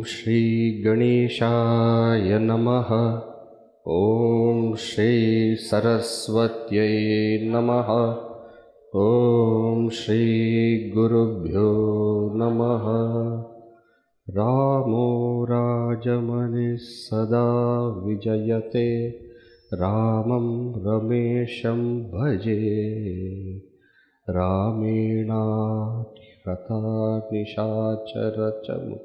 Shri Ganeshaya Namaha. Om Shri Saraswatyai Namaha. Om Shri Gurubhyo Namaha. Ramo Rajamanis Sada Vijayate. Ramam Ramesham Bhaje. Ramena Rata Nishacharachamu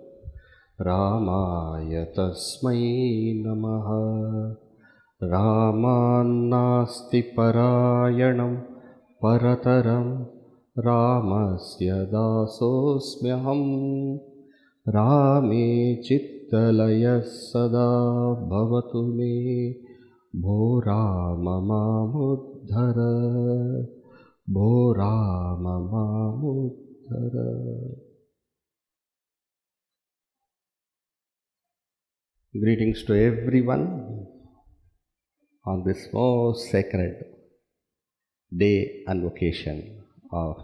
Ramaya Tasmai Namaha. Ramannasti Parayanam Parataram Ramasya Dasosmyaham. Rame Chittalaya Sada Bhavatu Me Bho Rama Mamuddhara. Bho Rama Mamuddhara. Greetings to everyone on this most sacred day and occasion of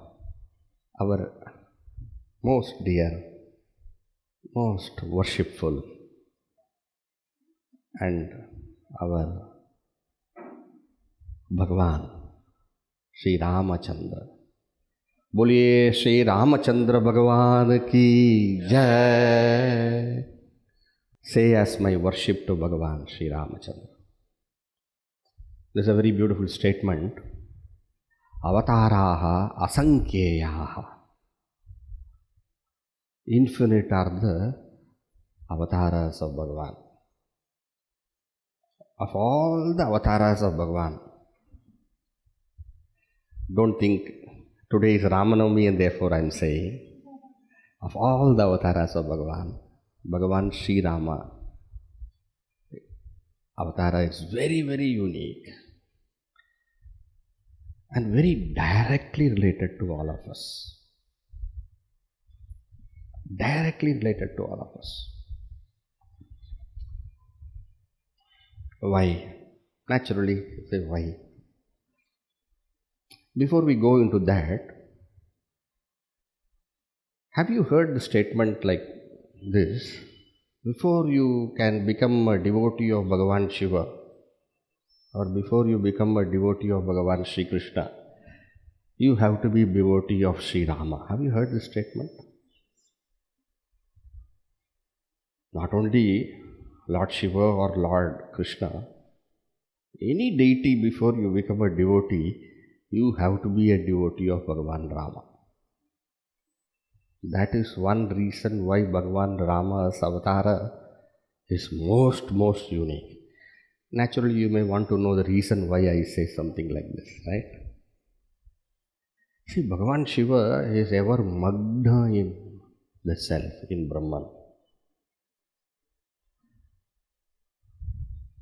our most dear, most worshipful and our Bhagavan, Sri Ramachandra. Boliye Sri Ramachandra Bhagavan ki Jai. Say as my worship to Bhagavan Sri Ramachandra. This is a very beautiful statement. Avataraha asankyeyaha. Infinite are the avatars of Bhagavan. Of all the avatars of Bhagavan, don't think today is Ramanavami and therefore I am saying, of all the avatars of Bhagavan, Bhagavan Sri Rama Avatara is very, very unique and very directly related to all of us. Directly related to all of us. Why? Naturally, say why. Before we go into that, have you heard the statement like this? Before you can become a devotee of Bhagavan Shiva, or before you become a devotee of Bhagavan Sri Krishna, you have to be a devotee of Sri Rama. Have you heard this statement? Not only Lord Shiva or Lord Krishna, any deity before you become a devotee, you have to be a devotee of Bhagavan Rama. That is one reason why Bhagavan Rama's avatara is most unique. Naturally, you may want to know the reason why I say something like this, right? See, Bhagavan Shiva is ever magna in the self, in Brahman.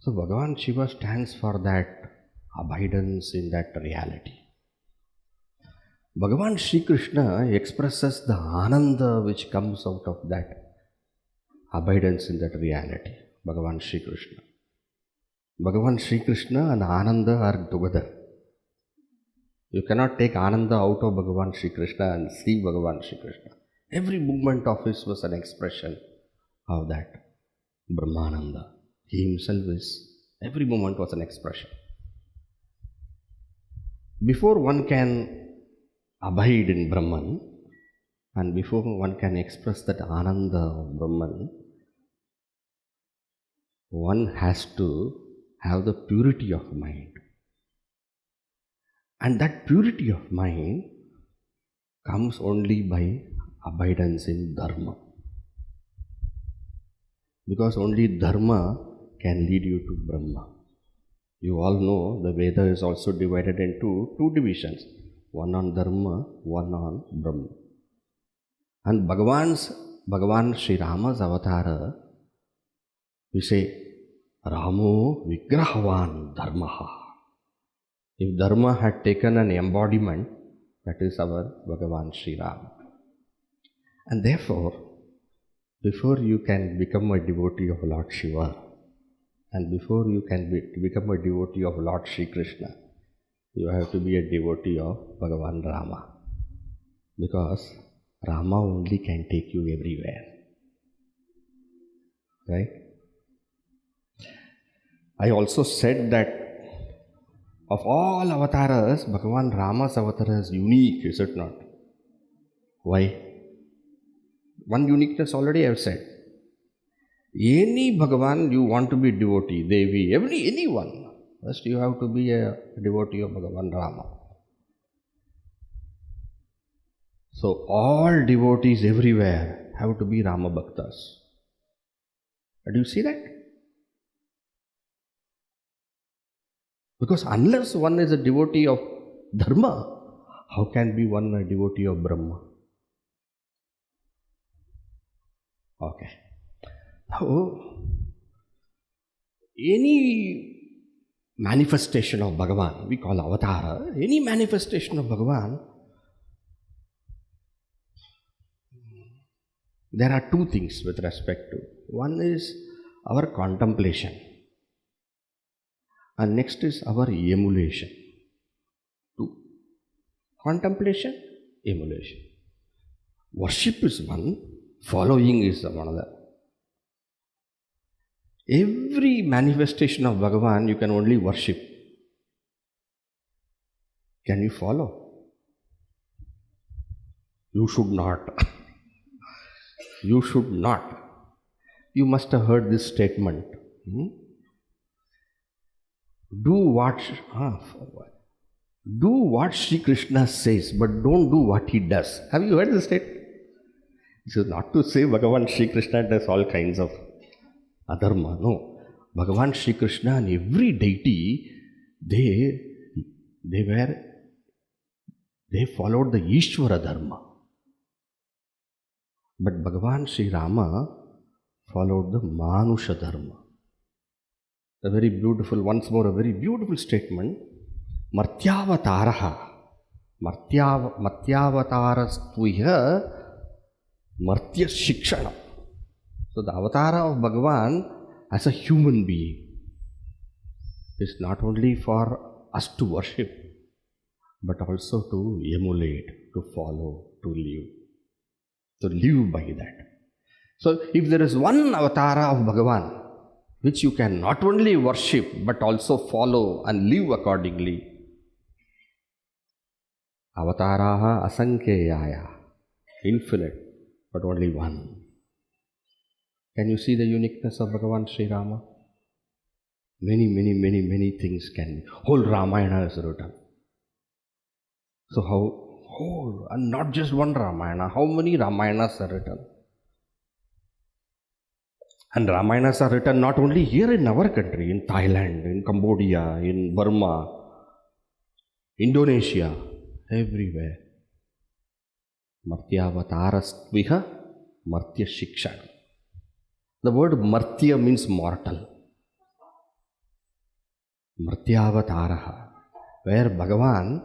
So Bhagavan Shiva stands for that abidance in that reality. Bhagavan Sri Krishna expresses the ananda which comes out of that abidance in that reality. Bhagavan Sri Krishna. Bhagavan Sri Krishna and ananda are together. You cannot take ananda out of Bhagavan Sri Krishna and see Bhagavan Sri Krishna. Every movement of his was an expression of that Brahmananda. He himself is, every moment was an expression. Before one can abide in Brahman, and before one can express that ananda of Brahman, one has to have the purity of mind. And that purity of mind comes only by abidance in Dharma. Because only Dharma can lead you to Brahma. You all know the Veda is also divided into two divisions, one on Dharma, one on Brahma. And Bhagavan Sri Rama's avatar, we say, Ramo Vigrahavan Dharmaha. If Dharma had taken an embodiment, that is our Bhagavan Sri Rama. And therefore, before you can become a devotee of Lord Shiva, and before you can become a devotee of Lord Sri Krishna, you have to be a devotee of Bhagavan Rama. Because Rama only can take you everywhere. Right? I also said that of all avatars, Bhagavan Rama's avatar is unique, is it not? Why? One uniqueness already I have said. Any Bhagavan you want to be devotee, Devi, anyone, first you have to be a devotee of Bhagavan Rama. So all devotees everywhere have to be Rama Bhaktas. Do you see that? Because unless one is a devotee of Dharma, how can be one a devotee of Brahma? Okay. Now, any manifestation of Bhagavan, we call avatar, any manifestation of Bhagavan, there are two things with respect to. One is our contemplation, and next is our emulation. Two. Contemplation, emulation. Worship is one, following is another. Every manifestation of Bhagavan you can only worship. Can you follow? You should not. You should not. You must have heard this statement. Do what Sri Krishna says, but don't do what he does. Have you heard this statement? This is not to say Bhagavan Sri Krishna does all kinds of adharma. No. Bhagavan Sri Krishna and every deity, they followed the Ishvara Dharma. But Bhagavan Sri Rama followed the Manusha Dharma. A very beautiful, once more, a very beautiful statement. Martyavataraha. Martyavatarastuya Martya Shikshana. So the avatar of Bhagavan as a human being is not only for us to worship, but also to emulate, to follow, to live. To live by that. So if there is one avatar of Bhagavan which you can not only worship but also follow and live accordingly, avataraha asankheyaya, infinite, but only one. Can you see the uniqueness of Bhagavan Sri Rama? Many things can be. Whole Ramayana is written. So and not just one Ramayana, how many Ramayanas are written? And Ramayanas are written not only here in our country, in Thailand, in Cambodia, in Burma, Indonesia, everywhere. Martyavatarastviha Martya Shikshana. The word Martya means mortal. Martyavataraha, where Bhagavan,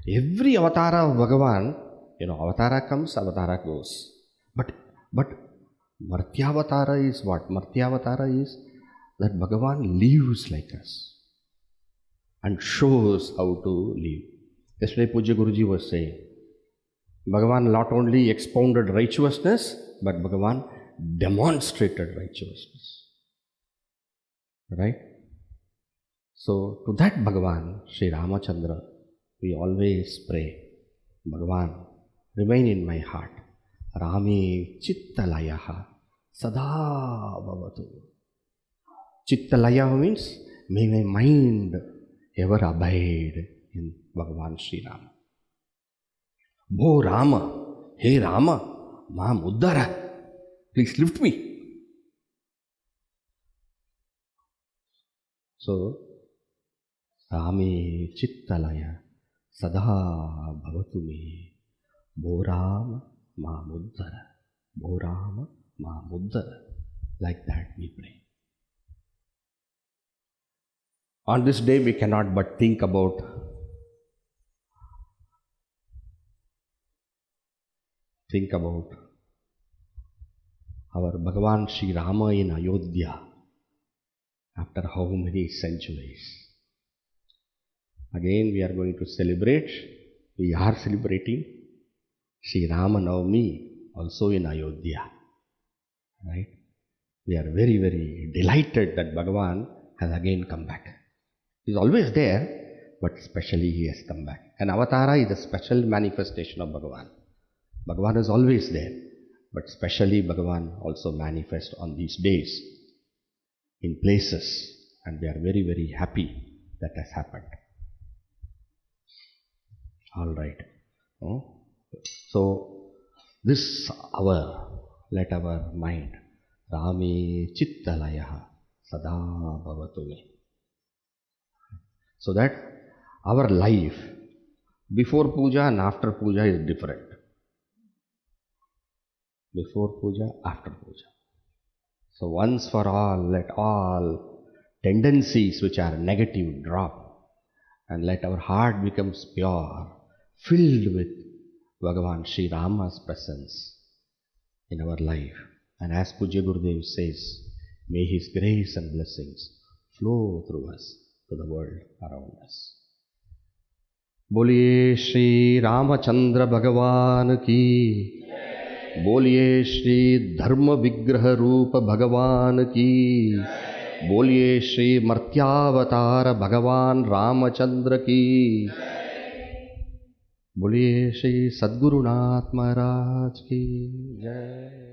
every avatar of Bhagavan, avatara comes, avatara goes. But Martyavatara is what? Martyavatara is that Bhagavan lives like us and shows how to live. Yesterday Puja Guruji was saying, Bhagavan not only expounded righteousness, but Bhagavan demonstrated righteousness. Right? So to that Bhagavan, Sri Ramachandra, we always pray, Bhagavan, remain in my heart. Rame chittalayaha sada bhavatu. Chittalaya means, may my mind ever abide in Bhagavan Sri Rama. Bho Rama, hey Rama, Mam Uddara, please lift me. So, Rame Chittalaya Sada Bhavatu Me Bhorama Ma Muddara. Bhorama Ma Muddara. Like that we pray. On this day we cannot but think about our Bhagavan Sri Rama in Ayodhya after how many centuries. Again we are going to celebrate, we are celebrating Sri Rama Navami also in Ayodhya. Right? We are very, very delighted that Bhagavan has again come back. He is always there, but specially he has come back. An avatara is a special manifestation of Bhagavan. Bhagavan is always there, but specially Bhagavan also manifests on these days in places, and we are very, very happy that has happened. All right. So, this hour, let our mind, Rame Chittalaya Sada Bhavatu Me. So that our life before puja and after puja is different. Before puja, after puja. So once for all, let all tendencies which are negative drop, and let our heart becomes pure, filled with Bhagavan Sri Rama's presence in our life. And as Pujya Gurudev says, may his grace and blessings flow through us to the world around us. Boliye Shri Ramachandra Bhagavan ki, Boliye Shri Dharma Vigraha Rupa Bhagavan ki, Boliye Shri Martyavatara Bhagavan Ramachandra ki, Boliye Shri Sadgurunath Maharaj ki Jai.